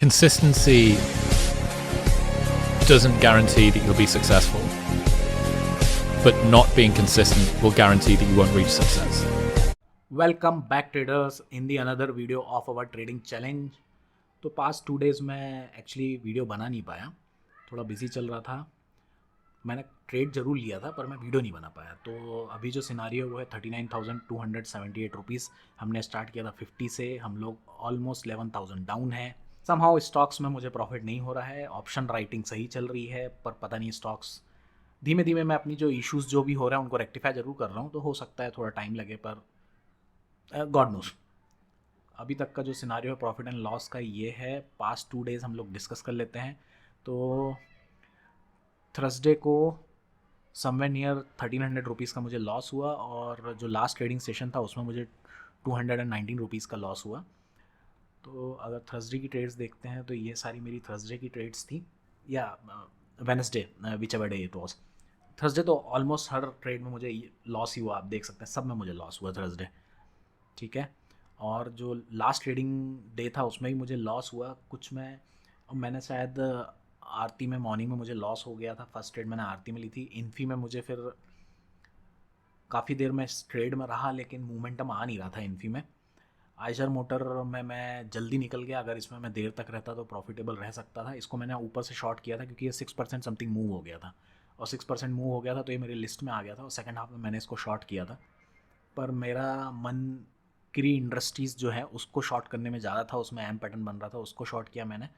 consistency doesn't guarantee that you'll be successful, but not being consistent will guarantee that you won't reach success. Welcome back traders in the another video of our trading challenge. तो past 2 days में actually video बना नहीं पाया, थोड़ा busy चल रहा था। मैंने ट्रेड ज़रूर लिया था पर मैं वीडियो नहीं बना पाया। तो अभी जो सिनारियो वो है 39,278 रुपीज़। हमने स्टार्ट किया था 50 से, हम लोग ऑलमोस्ट 11,000 डाउन है। समहाउ स्टॉक्स में मुझे प्रॉफिट नहीं हो रहा है। ऑप्शन राइटिंग सही चल रही है पर पता नहीं स्टॉक्स धीमे धीमे, मैं अपनी जो इश्यूज़ जो भी हो रहा है उनको रेक्टिफाई ज़रूर कर रहा हूँ। तो हो सकता है थोड़ा टाइम लगे पर गॉड नोस। अभी तक का जो सिनारियो है प्रॉफिट एंड लॉस का ये है। पास्ट 2 डेज़ हम लोग डिस्कस कर लेते हैं। तो थर्सडे को समवेयर नियर 1300 रुपीज़ का मुझे लॉस हुआ और जो लास्ट ट्रेडिंग सेशन था उसमें मुझे 219 रुपीज़ का लॉस हुआ। तो अगर थर्सडे की ट्रेड्स देखते हैं तो ये सारी मेरी थर्सडे की ट्रेड्स थी, या Wednesday which ever day it was. Thursday तो ऑलमोस्ट हर ट्रेड में मुझे लॉस ही हुआ, आप देख सकते हैं सब में मुझे लॉस हुआ थर्सडे, ठीक है। और जो लास्ट ट्रेडिंग डे था उसमें भी मुझे लॉस हुआ कुछ में। मैंने शायद आरती में मॉर्निंग में मुझे लॉस हो गया था। फर्स्ट ट्रेड मैंने आरती में ली थी। इन्फी में मुझे फिर काफ़ी देर में इस ट्रेड में रहा लेकिन मोमेंटम आ नहीं रहा था इन्फी में। आइशर मोटर में मैं जल्दी निकल गया। अगर इसमें मैं देर तक रहता तो प्रॉफिटेबल रह सकता था। इसको मैंने ऊपर से शॉर्ट किया था क्योंकि ये 6% समथिंग मूव हो गया था, और 6% मूव हो गया था तो ये मेरी लिस्ट में आ गया था। और सेकेंड हाफ में मैंने इसको शॉर्ट किया था पर मेरा मन क्री इंडस्ट्रीज़ जो है उसको शॉर्ट करने में ज़्यादा था। उसमें एम पैटर्न बन रहा था, उसको शॉर्ट किया मैंने।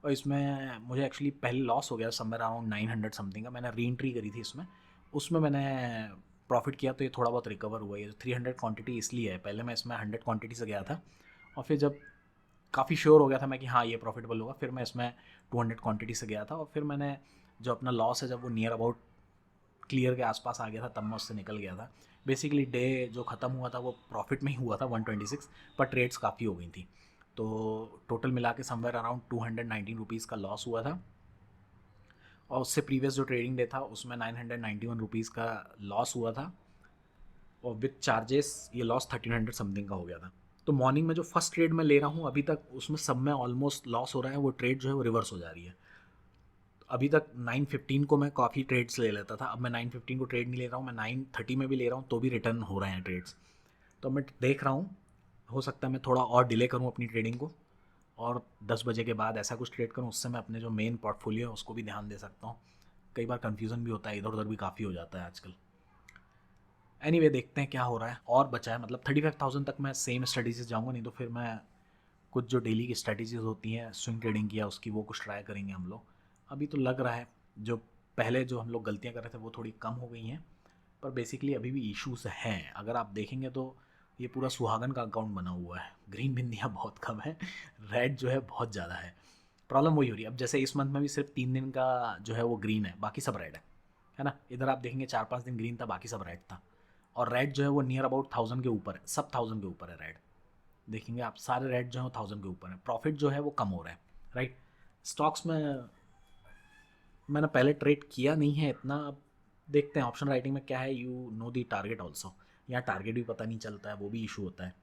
और इसमें मुझे एक्चुअली पहले लॉस हो गया समवेयर अराउंड 900 समथिंग का। मैंने री एंट्री करी थी इसमें, उसमें मैंने प्रॉफिट किया तो ये थोड़ा बहुत रिकवर हुआ। ये 300 क्वांटिटी इसलिए है, पहले मैं इसमें 100 क्वांटिटी से गया था और फिर जब काफ़ी श्योर हो गया था मैं कि हाँ ये प्रॉफिटेबल होगा, फिर मैं इसमें 200 क्वांटिटी से गया था। और फिर मैंने जो अपना लॉस है जब वो नियर अबाउट क्लियर के आसपास आ गया था तब मैं उससे निकल गया था। बेसिकली डे जो ख़त्म हुआ था वो प्रॉफिट में ही हुआ था 126, पर ट्रेड्स काफ़ी हो गई थी। तो टोटल मिला के समवेयर अराउंड 219 रुपीज़ का लॉस हुआ था। और उससे प्रीवियस जो ट्रेडिंग डे था उसमें 991 रुपीज़ का लॉस हुआ था, और विथ चार्जेस ये लॉस 1300 समथिंग का हो गया था। तो मॉर्निंग में जो फर्स्ट ट्रेड मैं ले रहा हूँ अभी तक उसमें सब में ऑलमोस्ट लॉस हो रहा है। वो ट्रेड जो है वो रिवर्स हो जा रही है। अभी तक 915 को मैं काफ़ी ट्रेड्स ले लेता था, अब मैं 915 को ट्रेड नहीं ले रहा हूँ। मैं 930 में भी ले रहा हूँ तो भी रिटर्न हो रहे हैं ट्रेड्स। तो मैं देख रहा हूँ हो सकता है मैं थोड़ा और डिले करूँ अपनी ट्रेडिंग को और 10 बजे के बाद ऐसा कुछ ट्रेड करूँ, उससे मैं अपने जो मेन पोर्टफोलियो है उसको भी ध्यान दे सकता हूँ। कई बार कन्फ्यूज़न भी होता है, इधर उधर भी काफ़ी हो जाता है आजकल। एनीवे देखते हैं क्या हो रहा है। और बचा है मतलब 35,000 तक मैं सेम स्ट्रेटेजी से जाऊँगा, नहीं तो फिर मैं कुछ जो डेली की स्ट्रेटेजीज होती हैं स्विंग ट्रेडिंग की या उसकी, वो कुछ ट्राई करेंगे हम लोग। अभी तो लग रहा है जो पहले जो हम लोग गलतियां कर रहे थे वो थोड़ी कम हो गई हैं, पर बेसिकली अभी भी इश्यूज हैं। अगर आप देखेंगे तो ये पूरा सुहागन का अकाउंट बना हुआ है। ग्रीन बिंदियाँ बहुत कम है, रेड जो है बहुत ज़्यादा है। प्रॉब्लम वही हो रही है। अब जैसे इस मंथ में भी सिर्फ 3 दिन का जो है वो ग्रीन है, बाकी सब रेड है ना। इधर आप देखेंगे 4-5 दिन ग्रीन था, बाकी सब रेड था। और रेड जो है वो नियर अबाउट 1000 के ऊपर है, सब 1000 के ऊपर है रेड। देखेंगे आप सारे रेट जो है वो 1000 के ऊपर है। प्रॉफिट जो है वो कम हो रहा है, राइट। स्टॉक्स में मैंने पहले ट्रेड किया नहीं है इतना। अब देखते हैं ऑप्शन राइटिंग में क्या है। You know the target also, यहाँ टारगेट भी पता नहीं चलता है, वो भी इशू होता है।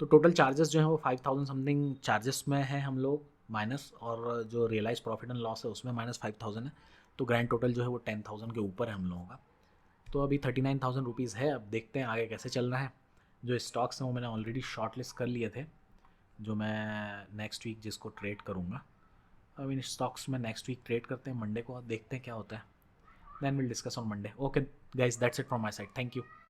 तो टोटल चार्जेस जो है वो 5000 समथिंग चार्जेस में है हम लोग माइनस, और जो रियलाइज प्रॉफिट एंड लॉस है उसमें -5000 है। तो ग्रैंड टोटल जो है वो 10,000 के ऊपर है हम लोगों का। तो अभी 39,000 रुपीज़ है। अब देखते हैं आगे कैसे चल रहा है। जो स्टॉक्स हैं वो मैंने ऑलरेडी शॉर्ट लिस्ट कर लिए थे, जो मैं नेक्स्ट वीक जिसको ट्रेड करूँगा। अब इन स्टॉक्स में नेक्स्ट वीक ट्रेड करते हैं मंडे को, और देखते हैं क्या होता है। Then will discuss on Monday. Okay guys, that's it from my side. Thank you.